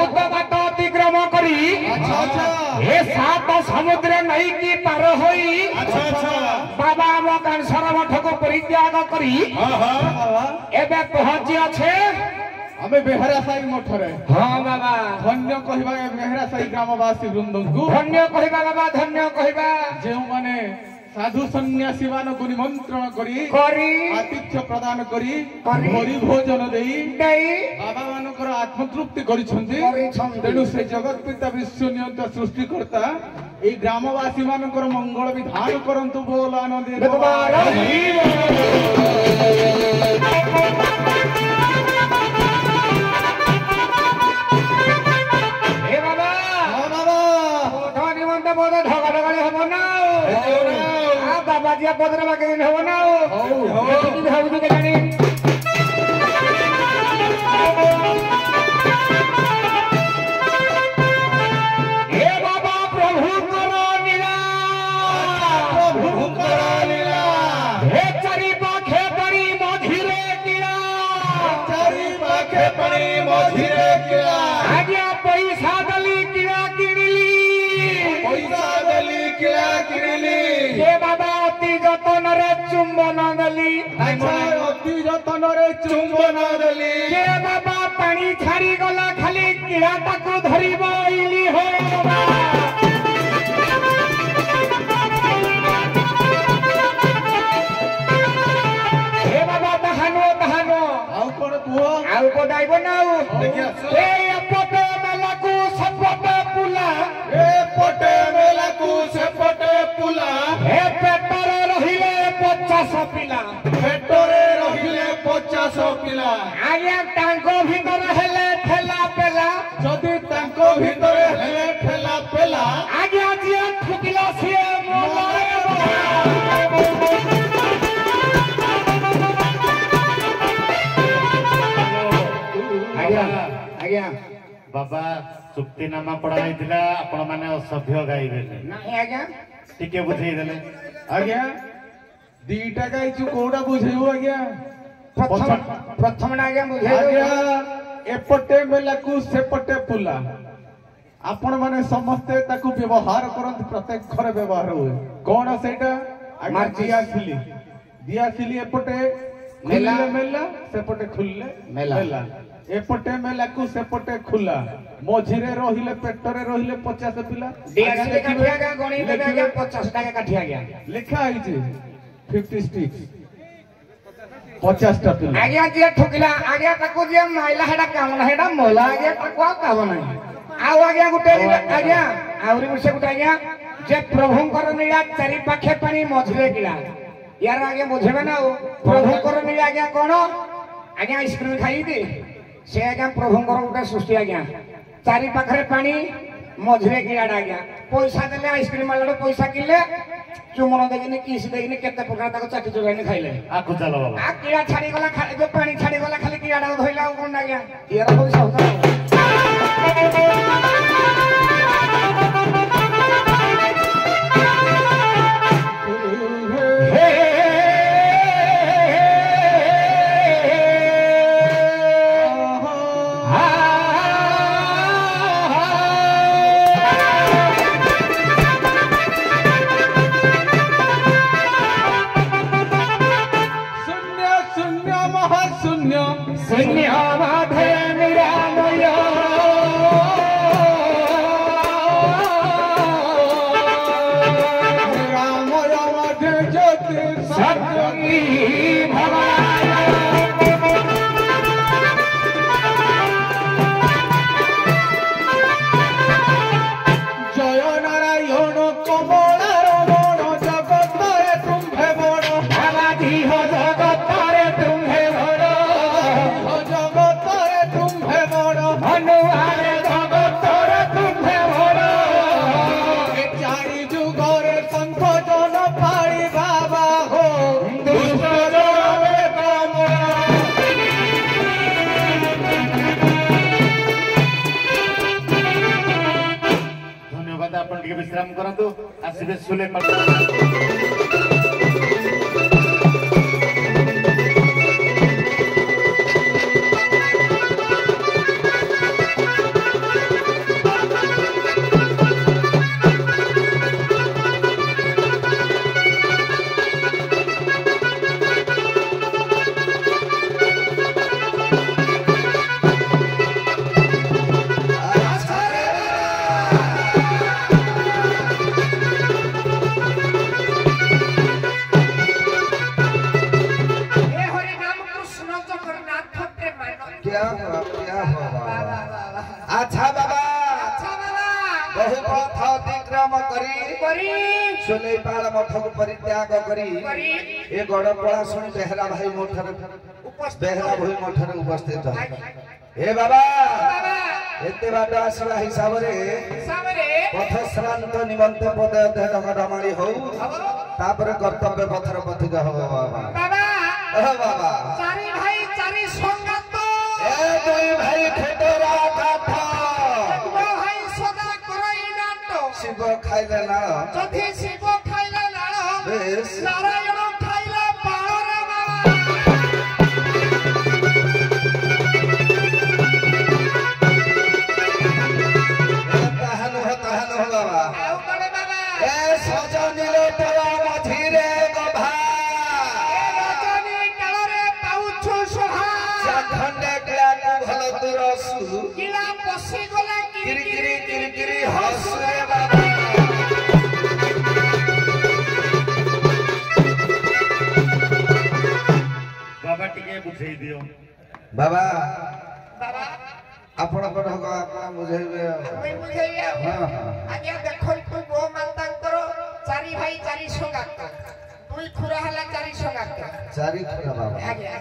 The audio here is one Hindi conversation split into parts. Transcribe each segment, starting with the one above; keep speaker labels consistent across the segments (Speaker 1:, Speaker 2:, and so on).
Speaker 1: बहुत बात अतिक्रम करी ए सात समुद्र नई की पार होई बाबा आम कांसर मठ को परित्याग करी एबे पहुंची अच्छे
Speaker 2: आमे बेहरा साई मठरे
Speaker 1: हाँ बाबा
Speaker 2: धन्य कहबा बेहरा साई ग्रामवासी वृंद को
Speaker 1: धन्य कहबा बाबा धन्य कहबा
Speaker 2: जे माने साधु सन्यासी मानक निमंत्रण करी आतिथ्य प्रदान करी भरी भोजन देई बाबा मानकर आत्मतृप्ति करिसंती तेणु से जगत पिता विश्व नियंता सृष्टिकर्ता ए ग्रामवासी मानकर मंगल विधान करंतु बोल आनंद
Speaker 1: बाबाजी पदर बाकी दिन हो ना भावी केजानी हे बाबा प्रभु करो लीला हे चारि पाखे पड़ी मझिरे किला आज्ञा पैसा दली किला किणिली हे बाबा अति जतन रे चुंबन दली
Speaker 2: अति जतन रे चुंबन दली
Speaker 1: हे बाबा पानी छाड़ी गला खाली किड़ा ताकू धरिब इली हो हे बाबा दहानो
Speaker 2: आउ कोन कुओ
Speaker 1: आउ को दाइब ना ए अपटे मेलाकू सपटे पुला
Speaker 2: ए पटे मेलाकू सपटे पुला
Speaker 1: हे पेटरे रहिले 50 पिला
Speaker 2: पेटरे रहिले 50 पिला
Speaker 1: आज्ञा तांको भीतर हेले ठेला पेला
Speaker 2: जदि तांको भीतर हेले ठेला पेला
Speaker 1: आज्ञा जिया ठुकिला सिए मोलाए आज्ञा
Speaker 3: बाबा चुक्तिनामा पढ़ा आपण मैंने असभ्य गाइबे
Speaker 1: नहीं आज्ञा
Speaker 3: टिके बुझेई देले
Speaker 2: आज्ञा दीटा गाइचु कोडा बुझेउ आज्ञा
Speaker 1: प्रथम आज्ञा बुझे
Speaker 2: आज्ञा एपटे मेलाकू सेपटे पुला आपण माने समस्ते ताकू व्यवहार करंत प्रत्येक घरे व्यवहार हुए कोन सेटा आज्ञा दिया सिली एपटे मेला मेला सेपटे खुलले मेला एपटे मेलाकू सेपटे खुला मझिरे रहिले पेटरे रहिले 50 पिला
Speaker 1: डियासी काठिया गा गणी देबे आज्ञा 50 टाका काठिया आज्ञा
Speaker 2: लिखा आइছে 50 स्टिक्स 50 टा पिला
Speaker 1: आज्ञा जे ठुकिला आज्ञा ताकू जे माइला हेडा काम ना हेडा मोला आज्ञा ताकू काम नाही आउ आज्ञा गुटे आज्ञा आउरी मुसे गुटे आज्ञा जे प्रभुंकर नीला चारि पाखे पानी मझिरे किला यार आज्ञा बुझेबे ना प्रभुंकर नीला आज्ञा कोन आज्ञा आइसक्रीम खाई दे से आज्ञा प्रभुंकर गुटे सृष्टि आज्ञा चारि पाखरे पानी मझिरे किलाडा आज्ञा पैसा देले आइसक्रीम वाला पैसा किले चुमन देखिने किस देखिने केते प्रकार ताको चाटी चुगाइने खाइले
Speaker 3: आकु चलो बाबा
Speaker 1: आ किड़ा छाड़ी गला खाली जो पानी छाड़ी गला खाली किड़ा धोइला कोन आज्ञा यार पैसा होता
Speaker 3: विश्राम करंतु आसीबे सुले
Speaker 1: अच्छा बाबा बहु पथ अतिक्रम करी सुनेपाल मठ को परित्याग करी ए गड़पड़ा सुन बेहरा भाई मठर बेहरा भाई मठर उपस्थित हे बाबा एते बाट आसला हिसाब रे पथ श्रांत निमंत पद डमाड़ी हो तापर कर्तव्य पथर पथिक हो बाबा बाबा
Speaker 4: चारि भाई चारि संगत
Speaker 1: ए दुई भाई खेतरा काठ
Speaker 4: भाई सदा करई नाट
Speaker 1: शिव खाइले नाळ
Speaker 4: जथि शिव खाइला नाळ
Speaker 1: बेस
Speaker 4: नारायण खाइला पाळरा
Speaker 1: ताहनु हो बाबा
Speaker 4: आउ करे बाबा
Speaker 1: ए सजनिलो तोरा मझिरे गभा
Speaker 4: ए रजनी कालरे पाउछु सोहा
Speaker 1: खंडे क्लाकु भल तुरसु
Speaker 4: किला पसी गला
Speaker 1: किरकिरी हसु रे बाबा
Speaker 3: बाबा टिके बुझेई दियो
Speaker 1: बाबा
Speaker 4: बाबा
Speaker 1: आपण आपण बुझेइबे
Speaker 4: मैं बुझैया आज्ञा देखो तू गो मातांकर चारि भाई चारि संगत दुई खुरा हला चारि संगत
Speaker 1: चारि खरा बाबा
Speaker 4: आज्ञा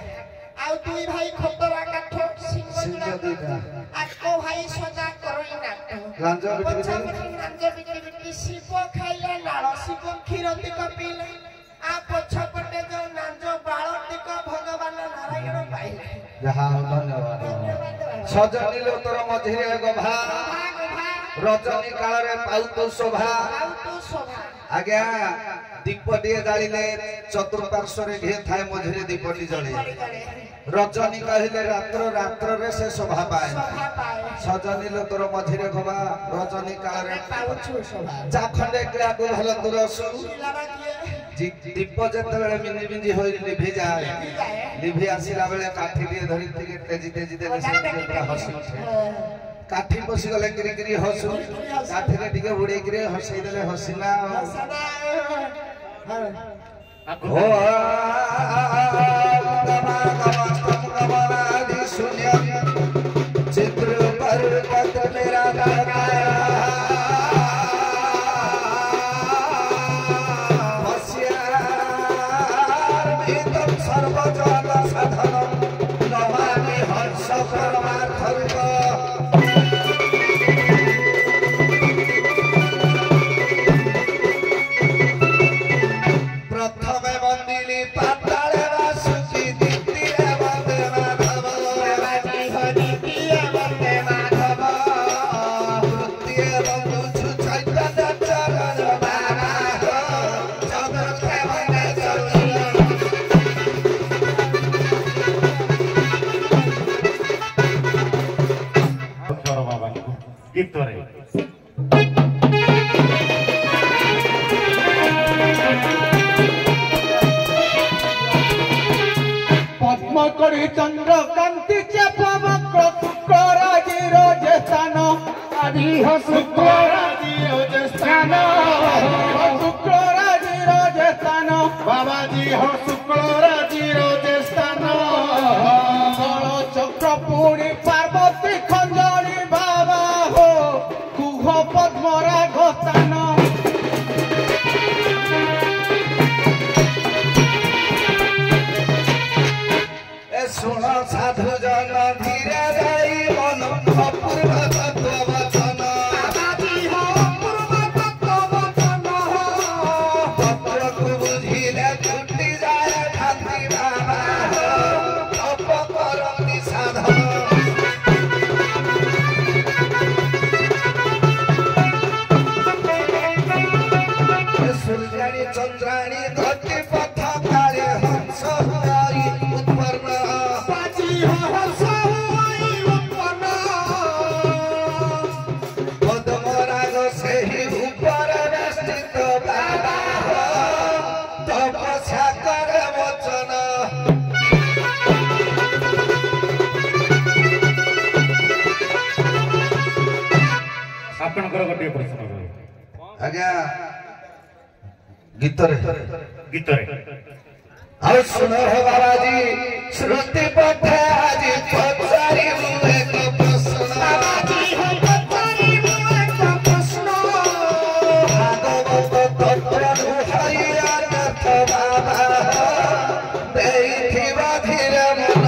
Speaker 4: आउ दुई भाई खतरा काठ
Speaker 1: सिंह दिना
Speaker 4: आको भाई सदा करई नाट
Speaker 1: लांज बिटि
Speaker 4: नांज बिटि शिव खाइले नाळ शिव क्षीर तिक पीले आ पछपटे जो नांज बाळ तिक भगवान नारायण पाइले
Speaker 1: जहा धन्यवाद सजनिलो तोर मझिरे गभा रजनी काल रे पाउतो शोभा आज्ञा दीपटी जालिले चतुर्पार्श्व रे घे थाए मझिरे दीपटी जळे रजनी कहिले रात्र रे से शोभा पाए सजनिलो तोर मझिरे गभा रजनी काल रे
Speaker 4: पाउछु शोभा
Speaker 1: चाखंडे क्रिया को भल तुरसु दीप जेतेबेले मिनि मिनि होई लिभि जाए लिभि आसिला बेले काठी दिए धरि तिके तेजी देले से पूरा हसी उठे काठी बसी गले किरी हसु काठी रे टिके उड़े किरे हसी देले हसीना हो गमानादि शून्य चित्र पर पत मेरा सर्वजन साधन नमामि हर्ष परमार्थ प्रथमे वंदिनी पाताले वासुकी द्वितीय वंदे माधव द्वितीय वंदे माधव तृतीय वंदु चैतन्य चरण बाबा चतुर्थ वंदे
Speaker 3: बाबा गीत रे
Speaker 2: पद्म करी चंद्रकांती पवक्र शुक्राजीरो जे स्थान आदि हो शुक्राजीरो जे स्थान शुक्राजीरो जे स्थान बाबाजी हो शुक्राजीरो जे स्थान बल चक्र पुणी पार्वती खंजनी बाबा हो कुह पद्मराग स्थान
Speaker 1: सुन साधु जन धीरे जाई मन अपूर्व तत्व वचन पत्र को बुझिले छुट्टी जाए खाती बाबा तप करती साधन सूर्याणी चंद्राणी धरती पथ काले हंस हुआई उत्पन्न पद्मराग से ही ऊपर स्थित बाबा तपस्या करे वचन
Speaker 3: आपनकर गोटे प्रश्न रहे
Speaker 1: आज्ञा गीतरे
Speaker 3: गीतरे
Speaker 5: ଆଉ ଶୁଣ ହେ ବାବାଜୀ ଶ୍ରୁତି ପଠା ଆଜି ପଚାରିବୁ ଏକ ପ୍ରଶ୍ନ ଭାଗବତ ତତ୍ତ୍ୱରୁ ହରିନାଥ ବାବା ଦେଇଥିବା ଧୀର ମନ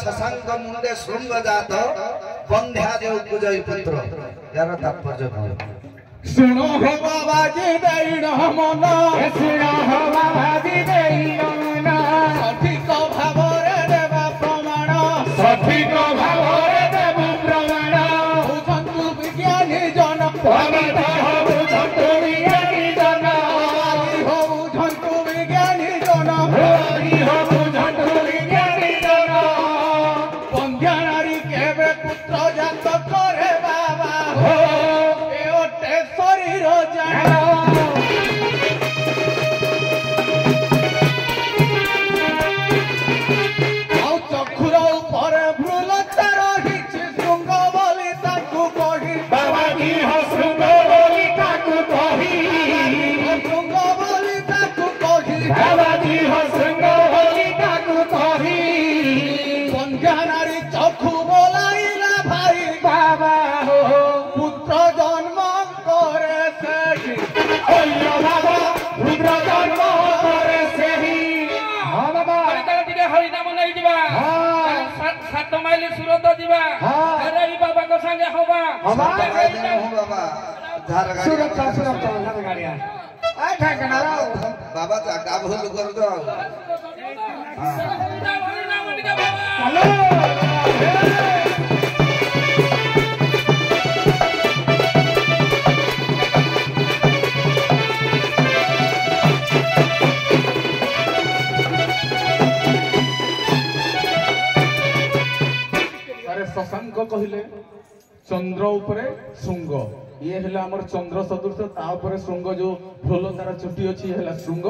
Speaker 5: शशांक मुंडे श्रृंग जात बंध्या देव पूजय पुत्र यार तात्पर्य कौन
Speaker 2: सुनो हो बाबाजी दैन मन
Speaker 1: सुनो हो बाबाजी दैन मन
Speaker 2: सठिक भावरे देव प्रमाण
Speaker 1: सठिक भावरे देव प्रमाण
Speaker 2: बुझंतु विज्ञानी जन
Speaker 1: भगवती हो बुझंतु विज्ञानी जन
Speaker 2: हो बुझंतु विज्ञानी जन
Speaker 1: भगवती हो बुझंतु विज्ञानी जन
Speaker 2: बंध्या नारी केवे पुत्र जात करे बाबा
Speaker 1: हो
Speaker 2: ए ओटे शरीर जान ଆଉ ଚକ୍ଷୁର ଉପରେ ଭ୍ରୁଲତା ରହିଛି ଶୃଙ୍ଗ ବୋଲି ତାକୁ କହି
Speaker 1: बाबाजी हो श्रृंग बोली ताकू कही
Speaker 2: ଶୃଙ୍ଗ ବୋଲି ତାକୁ କହି
Speaker 1: बाबाजी हो श्रृंग बोली ताकू कही
Speaker 2: ବନ୍ଧ୍ୟା ନାରୀ ଚକ୍ଷୁ ବୋଲାଇଲା ଭାଇ
Speaker 1: बाबा हो
Speaker 2: ପୁତ୍ର ଜନ୍ମ କରେ ସେଠି
Speaker 1: ओयो बाबा रुद्र जन्म करे सेही हां बाबा
Speaker 6: ଟିକେ ହରିନାମ ନେଇଯିବା ସାତ ମାଇଲ ସୁରତ ଯିବା ଆରେ ଏଇ ବାବାଙ୍କ ସାଙ୍ଗେ ହବା
Speaker 1: हमा
Speaker 5: हूँ बाबा धार
Speaker 1: सुरक्षा सुरक्षा गाड़िया आ ठेकना
Speaker 5: बाबा जागा भूल कर दो
Speaker 6: ହରିନାମ ଟିକେ ବାବା
Speaker 1: चलो
Speaker 2: अरे शशांक कहले चंद्र उपरे श्रृंग ये हेला हमर चंद्र सदृश ता उपरे श्रृंग जो भ्रोल तार चुटी अछि हेला श्रृंग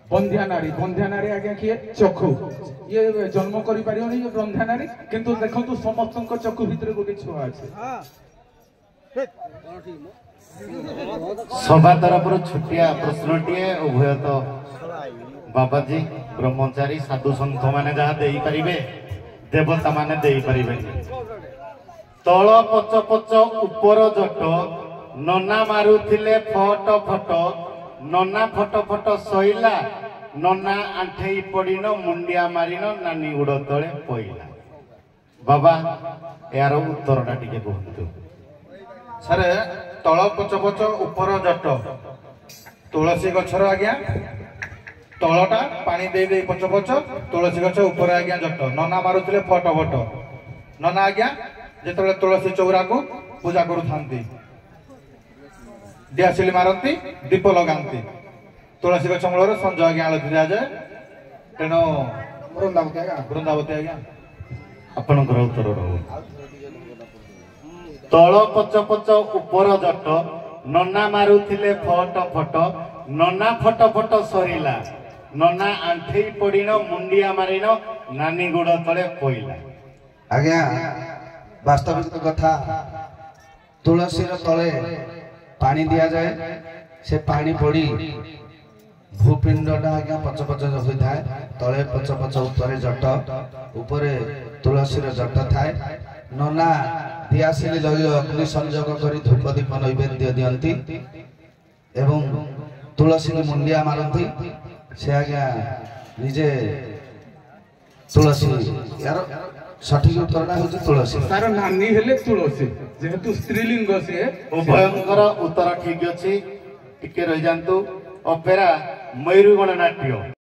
Speaker 2: बंध्या नारी आज्ञा किए चक्षु ये जन्म करि पारियोनी ये बंध्या नारी किंतु देखंतु समस्तक चक्षु भितरे गोटे छुआ अछि
Speaker 3: सभा तरफ छुटिया प्रश्नटीए उभय तो बाबाजी ब्रह्मचारी साधु सन्थ माने जहाँ देई परिबे देवता माने देई परिबे तल पच पच ऊपर जट नना मारुथिले फट फट नना फट फट सइला नना आंठेई पड़िन मुंडिया मारिन नानी गुड़ तले पइला बाबा यार उत्तरटा टिके कहतु
Speaker 2: सर तळ पच पच ऊपर जट तुलसी गछर आज्ञा तळटा पानी दे दे पच पच तुलसी गछ ऊपर आज्ञा जट नना मारुथिले फट फट नना आज्ञा जेतले तुलसी चौरा को पूजा करूथांती दियासिली मारती दीप लगांती तुलसी गछ मूलर संज आज्ञा आलती दिया जाए तेणु वृंदावती आज्ञा
Speaker 3: आपणकर उत्तर रहू तल पच पच ऊपर जट नना मारुथिले फट फट नना फट फट सरिला नना आंठेई पड़िन मुंडिया मारिन नानी गुड़ तले पइला
Speaker 5: आज्ञा वास्तविक कथा तुलसी तले पानी दिया जाए से पानी पड़ी भूपिंडटा आज्ञा पच पच होता है तले पच पच ऊपर जट ऊपर तुलसी जट थाए नना दियासिली लगे अग्नि संयोग कर धूप दीप नैवेद्य दियंती एवं तुलसी की मुंडिया मारती से आज्ञा निजे तुलसी यार सठिक उत्तरटा हूँ तुलसी
Speaker 2: तार नानी हेले तुलसी जेहेतु स्त्रीलिंग से
Speaker 3: उभयंकर उत्तर ठीक अछि टिके रहि जानतु अपेरा मयूरगण नाट्य